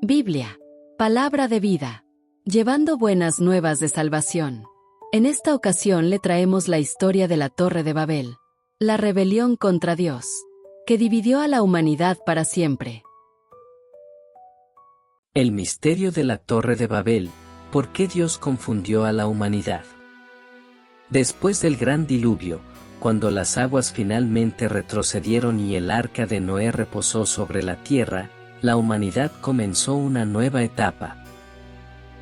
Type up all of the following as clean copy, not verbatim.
Biblia. Palabra de vida. Llevando buenas nuevas de salvación. En esta ocasión le traemos la historia de la Torre de Babel. La rebelión contra Dios, que dividió a la humanidad para siempre. El misterio de la Torre de Babel. ¿Por qué Dios confundió a la humanidad? Después del gran diluvio, cuando las aguas finalmente retrocedieron y el arca de Noé reposó sobre la tierra, la humanidad comenzó una nueva etapa.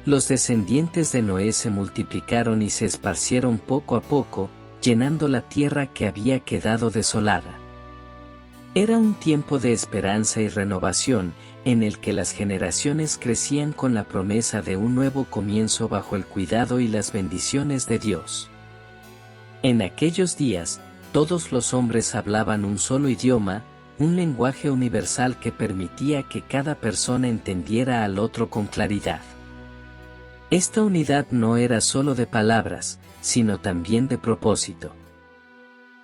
Los descendientes de Noé se multiplicaron y se esparcieron poco a poco, llenando la tierra que había quedado desolada. Era un tiempo de esperanza y renovación, en el que las generaciones crecían con la promesa de un nuevo comienzo bajo el cuidado y las bendiciones de Dios. En aquellos días, todos los hombres hablaban un solo idioma, un lenguaje universal que permitía que cada persona entendiera al otro con claridad. Esta unidad no era solo de palabras, sino también de propósito.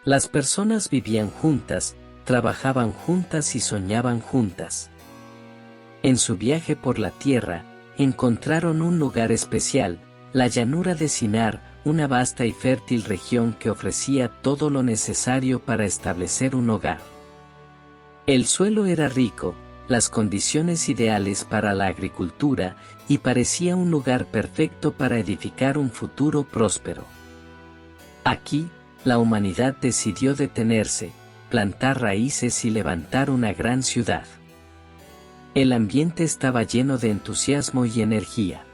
Las personas vivían juntas, trabajaban juntas y soñaban juntas. En su viaje por la tierra, encontraron un lugar especial, la llanura de Sinar, una vasta y fértil región que ofrecía todo lo necesario para establecer un hogar. El suelo era rico, las condiciones ideales para la agricultura, y parecía un lugar perfecto para edificar un futuro próspero. Aquí, la humanidad decidió detenerse, plantar raíces y levantar una gran ciudad. El ambiente estaba lleno de entusiasmo y energía.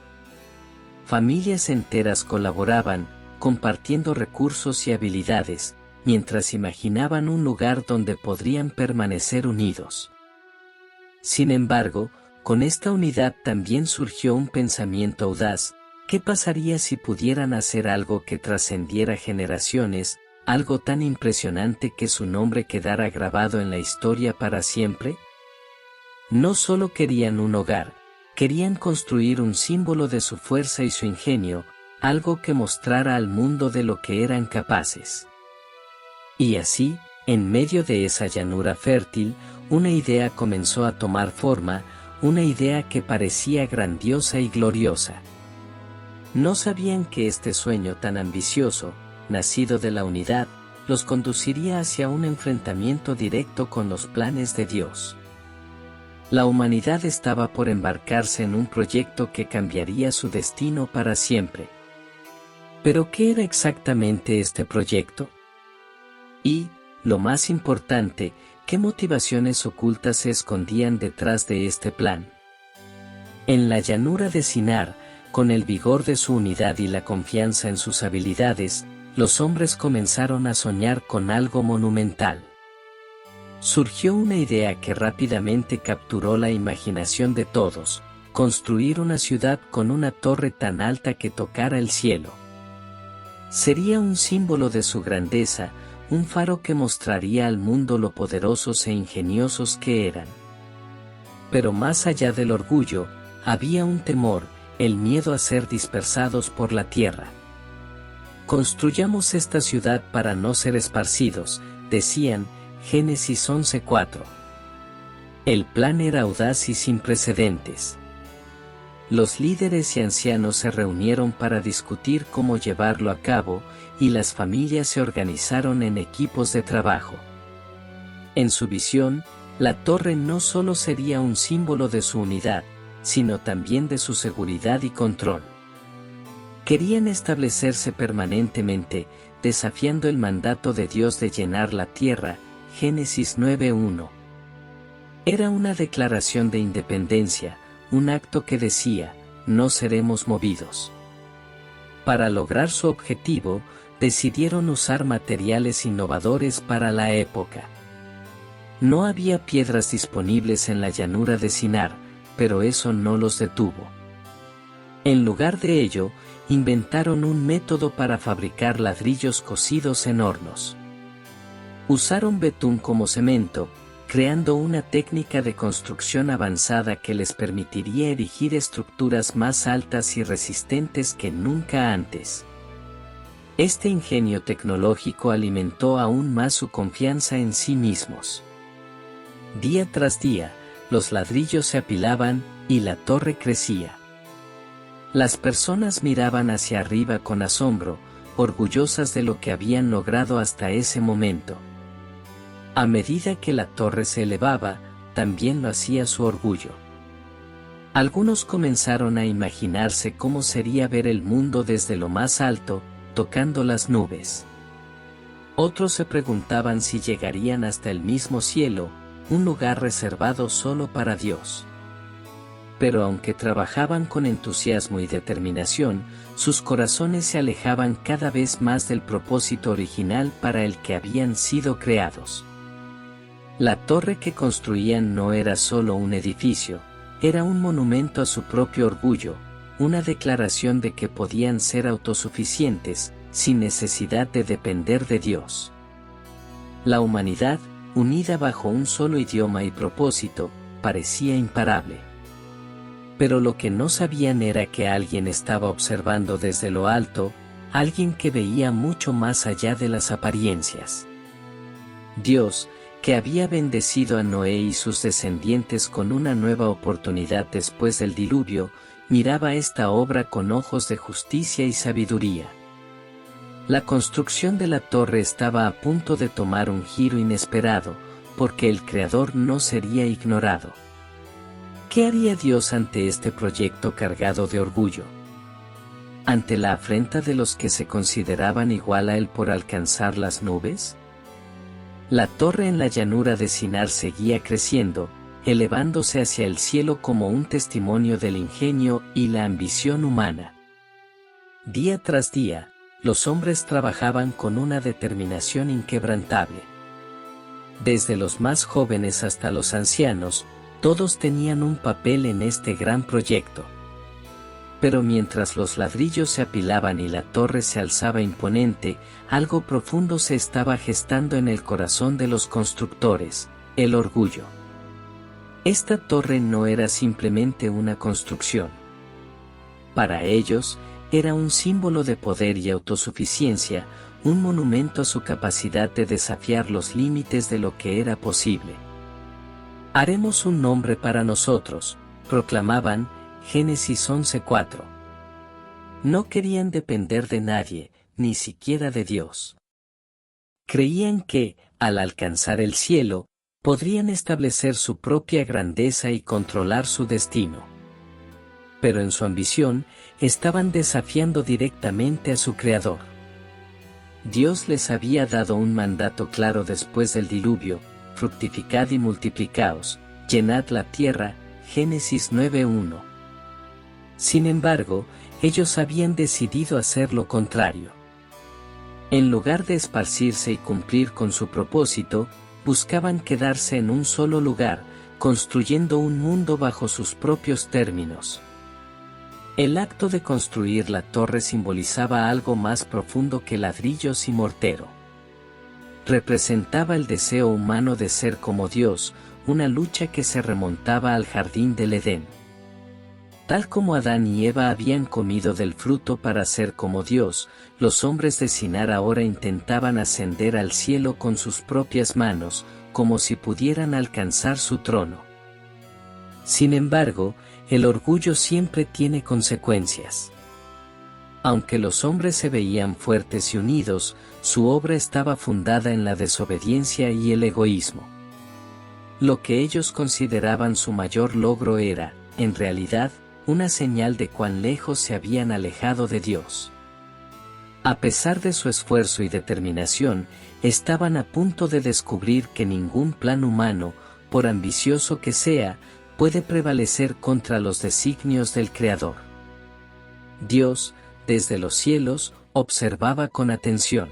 Familias enteras colaboraban, compartiendo recursos y habilidades, mientras imaginaban un lugar donde podrían permanecer unidos. Sin embargo, con esta unidad también surgió un pensamiento audaz: ¿qué pasaría si pudieran hacer algo que trascendiera generaciones, algo tan impresionante que su nombre quedara grabado en la historia para siempre? No solo querían un hogar, querían construir un símbolo de su fuerza y su ingenio, algo que mostrara al mundo de lo que eran capaces. Y así, en medio de esa llanura fértil, una idea comenzó a tomar forma, una idea que parecía grandiosa y gloriosa. No sabían que este sueño tan ambicioso, nacido de la unidad, los conduciría hacia un enfrentamiento directo con los planes de Dios. La humanidad estaba por embarcarse en un proyecto que cambiaría su destino para siempre. ¿Pero qué era exactamente este proyecto? Y, lo más importante, ¿qué motivaciones ocultas se escondían detrás de este plan? En la llanura de Sinar, con el vigor de su unidad y la confianza en sus habilidades, los hombres comenzaron a soñar con algo monumental. Surgió una idea que rápidamente capturó la imaginación de todos: construir una ciudad con una torre tan alta que tocara el cielo. Sería un símbolo de su grandeza, un faro que mostraría al mundo lo poderosos e ingeniosos que eran. Pero más allá del orgullo, había un temor, el miedo a ser dispersados por la tierra. Construyamos esta ciudad para no ser esparcidos, decían, Génesis 11:4. El plan era audaz y sin precedentes. Los líderes y ancianos se reunieron para discutir cómo llevarlo a cabo, y las familias se organizaron en equipos de trabajo. En su visión, la torre no solo sería un símbolo de su unidad, sino también de su seguridad y control. Querían establecerse permanentemente, desafiando el mandato de Dios de llenar la tierra, Génesis 9:1. Era una declaración de independencia, un acto que decía: no seremos movidos. Para lograr su objetivo, decidieron usar materiales innovadores para la época. No había piedras disponibles en la llanura de Sinar, pero eso no los detuvo. En lugar de ello, inventaron un método para fabricar ladrillos cocidos en hornos. Usaron betún como cemento, creando una técnica de construcción avanzada que les permitiría erigir estructuras más altas y resistentes que nunca antes. Este ingenio tecnológico alimentó aún más su confianza en sí mismos. Día tras día, los ladrillos se apilaban, y la torre crecía. Las personas miraban hacia arriba con asombro, orgullosas de lo que habían logrado hasta ese momento. A medida que la torre se elevaba, también lo hacía su orgullo. Algunos comenzaron a imaginarse cómo sería ver el mundo desde lo más alto, tocando las nubes. Otros se preguntaban si llegarían hasta el mismo cielo, un lugar reservado solo para Dios. Pero aunque trabajaban con entusiasmo y determinación, sus corazones se alejaban cada vez más del propósito original para el que habían sido creados. La torre que construían no era solo un edificio, era un monumento a su propio orgullo, una declaración de que podían ser autosuficientes, sin necesidad de depender de Dios. La humanidad, unida bajo un solo idioma y propósito, parecía imparable. Pero lo que no sabían era que alguien estaba observando desde lo alto, alguien que veía mucho más allá de las apariencias. Dios, que había bendecido a Noé y sus descendientes con una nueva oportunidad después del diluvio, miraba esta obra con ojos de justicia y sabiduría. La construcción de la torre estaba a punto de tomar un giro inesperado, porque el Creador no sería ignorado. ¿Qué haría Dios ante este proyecto cargado de orgullo? ¿Ante la afrenta de los que se consideraban igual a él por alcanzar las nubes? La torre en la llanura de Sinar seguía creciendo, elevándose hacia el cielo como un testimonio del ingenio y la ambición humana. Día tras día, los hombres trabajaban con una determinación inquebrantable. Desde los más jóvenes hasta los ancianos, todos tenían un papel en este gran proyecto. Pero mientras los ladrillos se apilaban y la torre se alzaba imponente, algo profundo se estaba gestando en el corazón de los constructores: el orgullo. Esta torre no era simplemente una construcción. Para ellos, era un símbolo de poder y autosuficiencia, un monumento a su capacidad de desafiar los límites de lo que era posible. Haremos un nombre para nosotros, proclamaban. Génesis 11:4. No querían depender de nadie, ni siquiera de Dios. Creían que, al alcanzar el cielo, podrían establecer su propia grandeza y controlar su destino. Pero en su ambición, estaban desafiando directamente a su Creador. Dios les había dado un mandato claro después del diluvio: fructificad y multiplicaos, llenad la tierra. Génesis 9:1. Sin embargo, ellos habían decidido hacer lo contrario. En lugar de esparcirse y cumplir con su propósito, buscaban quedarse en un solo lugar, construyendo un mundo bajo sus propios términos. El acto de construir la torre simbolizaba algo más profundo que ladrillos y mortero. Representaba el deseo humano de ser como Dios, una lucha que se remontaba al jardín del Edén. Tal como Adán y Eva habían comido del fruto para ser como Dios, los hombres de Sinar ahora intentaban ascender al cielo con sus propias manos, como si pudieran alcanzar su trono. Sin embargo, el orgullo siempre tiene consecuencias. Aunque los hombres se veían fuertes y unidos, su obra estaba fundada en la desobediencia y el egoísmo. Lo que ellos consideraban su mayor logro era, en realidad, una señal de cuán lejos se habían alejado de Dios. A pesar de su esfuerzo y determinación, estaban a punto de descubrir que ningún plan humano, por ambicioso que sea, puede prevalecer contra los designios del Creador. Dios, desde los cielos, observaba con atención.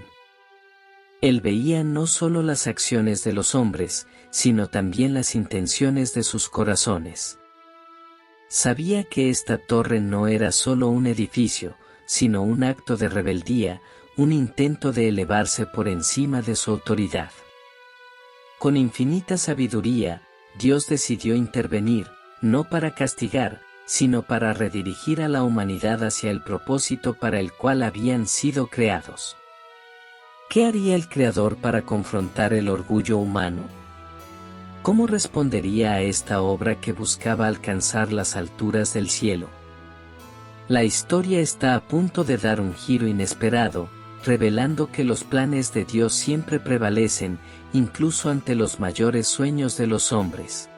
Él veía no solo las acciones de los hombres, sino también las intenciones de sus corazones. Sabía que esta torre no era solo un edificio, sino un acto de rebeldía, un intento de elevarse por encima de su autoridad. Con infinita sabiduría, Dios decidió intervenir, no para castigar, sino para redirigir a la humanidad hacia el propósito para el cual habían sido creados. ¿Qué haría el Creador para confrontar el orgullo humano? ¿Cómo respondería a esta obra que buscaba alcanzar las alturas del cielo? La historia está a punto de dar un giro inesperado, revelando que los planes de Dios siempre prevalecen, incluso ante los mayores sueños de los hombres.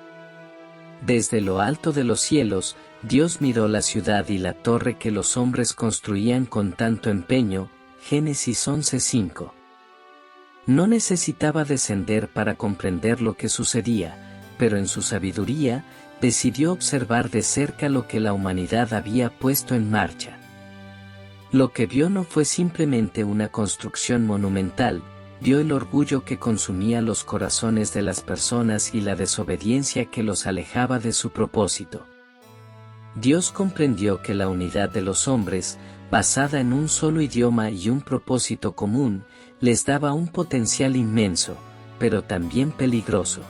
Desde lo alto de los cielos, Dios miró la ciudad y la torre que los hombres construían con tanto empeño. Génesis 11:5. No necesitaba descender para comprender lo que sucedía, pero en su sabiduría, decidió observar de cerca lo que la humanidad había puesto en marcha. Lo que vio no fue simplemente una construcción monumental, vio el orgullo que consumía los corazones de las personas y la desobediencia que los alejaba de su propósito. Dios comprendió que la unidad de los hombres, basada en un solo idioma y un propósito común, les daba un potencial inmenso, pero también peligroso.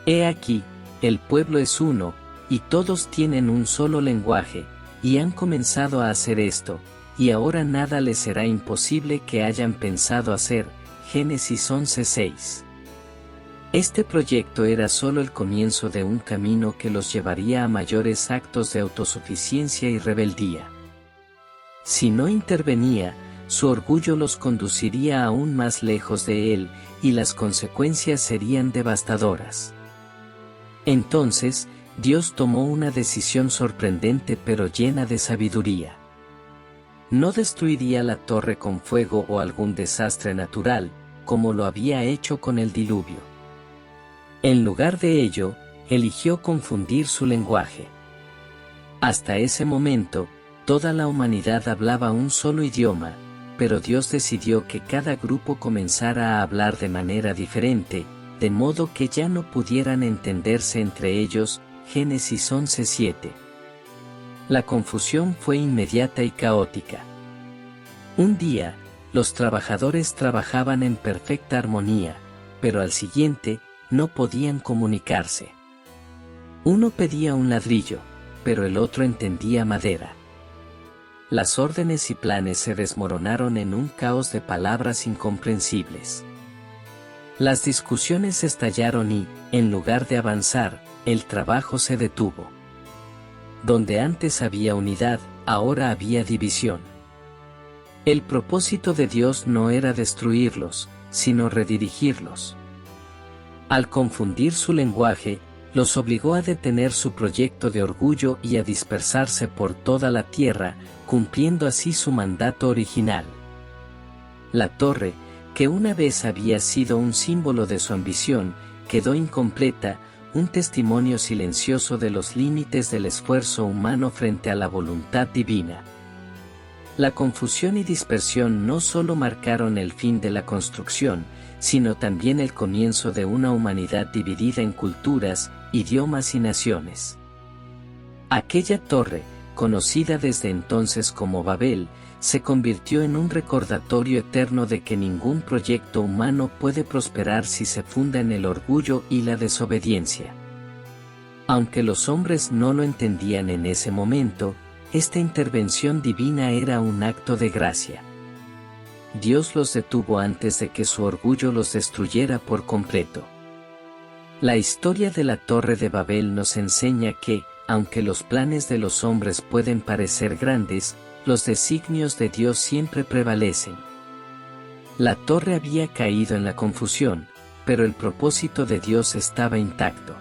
He aquí, el pueblo es uno, y todos tienen un solo lenguaje, y han comenzado a hacer esto, y ahora nada les será imposible que hayan pensado hacer. Génesis 11:6. Este proyecto era solo el comienzo de un camino que los llevaría a mayores actos de autosuficiencia y rebeldía. Si no intervenía, su orgullo los conduciría aún más lejos de él, y las consecuencias serían devastadoras. Entonces, Dios tomó una decisión sorprendente pero llena de sabiduría. No destruiría la torre con fuego o algún desastre natural, como lo había hecho con el diluvio. En lugar de ello, eligió confundir su lenguaje. Hasta ese momento, toda la humanidad hablaba un solo idioma, pero Dios decidió que cada grupo comenzara a hablar de manera diferente, de modo que ya no pudieran entenderse entre ellos. Génesis 11:7. La confusión fue inmediata y caótica. Un día, los trabajadores trabajaban en perfecta armonía, pero al siguiente, no podían comunicarse. Uno pedía un ladrillo, pero el otro entendía madera. Las órdenes y planes se desmoronaron en un caos de palabras incomprensibles. Las discusiones estallaron y, en lugar de avanzar, el trabajo se detuvo. Donde antes había unidad, ahora había división. El propósito de Dios no era destruirlos, sino redirigirlos. Al confundir su lenguaje, los obligó a detener su proyecto de orgullo y a dispersarse por toda la tierra, cumpliendo así su mandato original. La torre, que una vez había sido un símbolo de su ambición, quedó incompleta, un testimonio silencioso de los límites del esfuerzo humano frente a la voluntad divina. La confusión y dispersión no solo marcaron el fin de la construcción, sino también el comienzo de una humanidad dividida en culturas, idiomas y naciones. Aquella torre, conocida desde entonces como Babel, se convirtió en un recordatorio eterno de que ningún proyecto humano puede prosperar si se funda en el orgullo y la desobediencia. Aunque los hombres no lo entendían en ese momento, esta intervención divina era un acto de gracia. Dios los detuvo antes de que su orgullo los destruyera por completo. La historia de la Torre de Babel nos enseña que, aunque los planes de los hombres pueden parecer grandes, los designios de Dios siempre prevalecen. La torre había caído en la confusión, pero el propósito de Dios estaba intacto.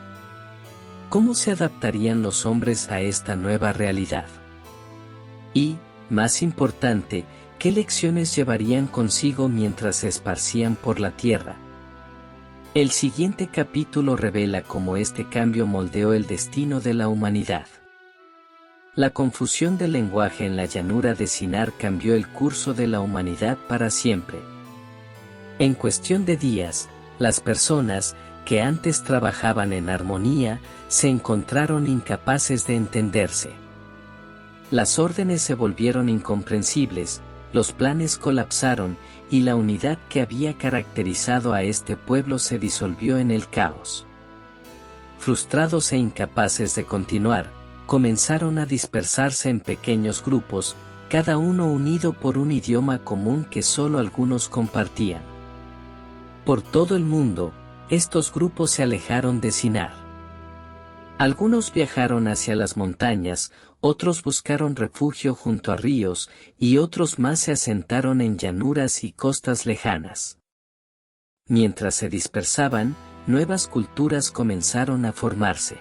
¿Cómo se adaptarían los hombres a esta nueva realidad? Y, más importante, ¿qué lecciones llevarían consigo mientras se esparcían por la tierra? El siguiente capítulo revela cómo este cambio moldeó el destino de la humanidad. La confusión del lenguaje en la llanura de Sinar cambió el curso de la humanidad para siempre. En cuestión de días, las personas, que antes trabajaban en armonía, se encontraron incapaces de entenderse. Las órdenes se volvieron incomprensibles, los planes colapsaron, y la unidad que había caracterizado a este pueblo se disolvió en el caos. Frustrados e incapaces de continuar, comenzaron a dispersarse en pequeños grupos, cada uno unido por un idioma común que solo algunos compartían. Por todo el mundo, estos grupos se alejaron de Sinar. Algunos viajaron hacia las montañas, otros buscaron refugio junto a ríos, y otros más se asentaron en llanuras y costas lejanas. Mientras se dispersaban, nuevas culturas comenzaron a formarse.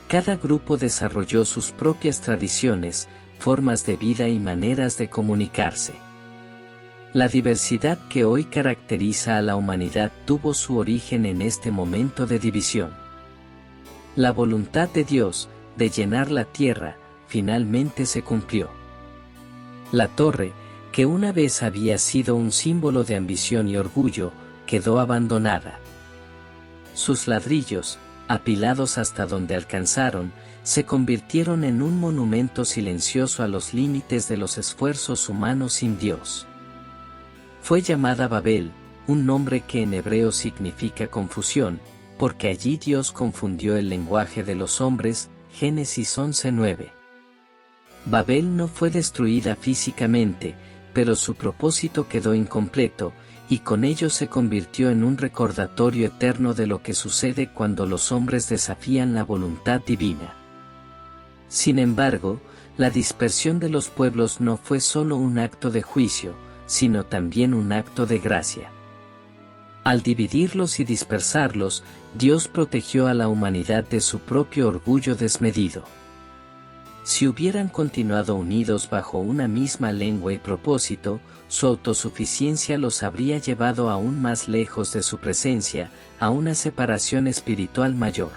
Cada grupo desarrolló sus propias tradiciones, formas de vida y maneras de comunicarse. La diversidad que hoy caracteriza a la humanidad tuvo su origen en este momento de división. La voluntad de Dios, de llenar la tierra, finalmente se cumplió. La torre, que una vez había sido un símbolo de ambición y orgullo, quedó abandonada. Sus ladrillos, apilados hasta donde alcanzaron, se convirtieron en un monumento silencioso a los límites de los esfuerzos humanos sin Dios. Fue llamada Babel, un nombre que en hebreo significa confusión, porque allí Dios confundió el lenguaje de los hombres. Génesis 11:9. Babel no fue destruida físicamente, pero su propósito quedó incompleto, y con ello se convirtió en un recordatorio eterno de lo que sucede cuando los hombres desafían la voluntad divina. Sin embargo, la dispersión de los pueblos no fue solo un acto de juicio, sino también un acto de gracia. Al dividirlos y dispersarlos, Dios protegió a la humanidad de su propio orgullo desmedido. Si hubieran continuado unidos bajo una misma lengua y propósito, su autosuficiencia los habría llevado aún más lejos de su presencia, a una separación espiritual mayor.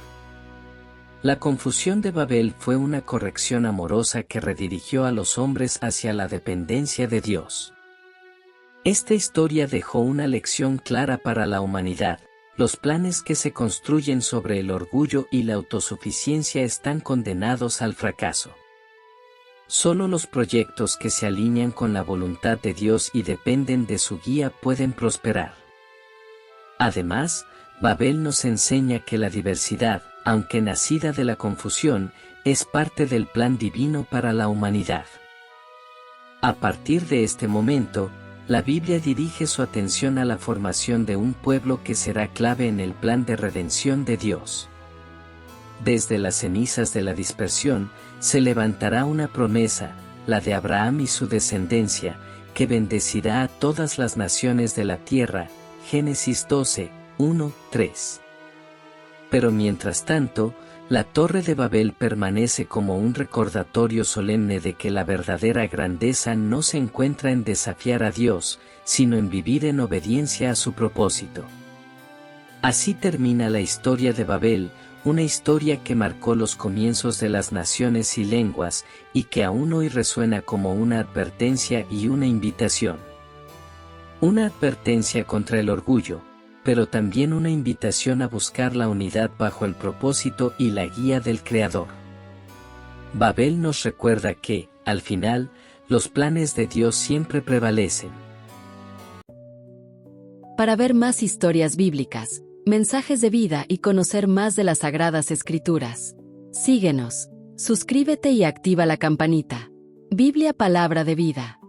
La confusión de Babel fue una corrección amorosa que redirigió a los hombres hacia la dependencia de Dios. Esta historia dejó una lección clara para la humanidad: los planes que se construyen sobre el orgullo y la autosuficiencia están condenados al fracaso. Solo los proyectos que se alinean con la voluntad de Dios y dependen de su guía pueden prosperar. Además, Babel nos enseña que la diversidad, aunque nacida de la confusión, es parte del plan divino para la humanidad. A partir de este momento, la Biblia dirige su atención a la formación de un pueblo que será clave en el plan de redención de Dios. Desde las cenizas de la dispersión, se levantará una promesa, la de Abraham y su descendencia, que bendecirá a todas las naciones de la tierra. Génesis 12, 1, 3. Pero mientras tanto, la Torre de Babel permanece como un recordatorio solemne de que la verdadera grandeza no se encuentra en desafiar a Dios, sino en vivir en obediencia a su propósito. Así termina la historia de Babel, una historia que marcó los comienzos de las naciones y lenguas, y que aún hoy resuena como una advertencia y una invitación. Una advertencia contra el orgullo, pero también una invitación a buscar la unidad bajo el propósito y la guía del Creador. Babel nos recuerda que, al final, los planes de Dios siempre prevalecen. Para ver más historias bíblicas, mensajes de vida y conocer más de las Sagradas Escrituras, síguenos, suscríbete y activa la campanita. Biblia Palabra de Vida.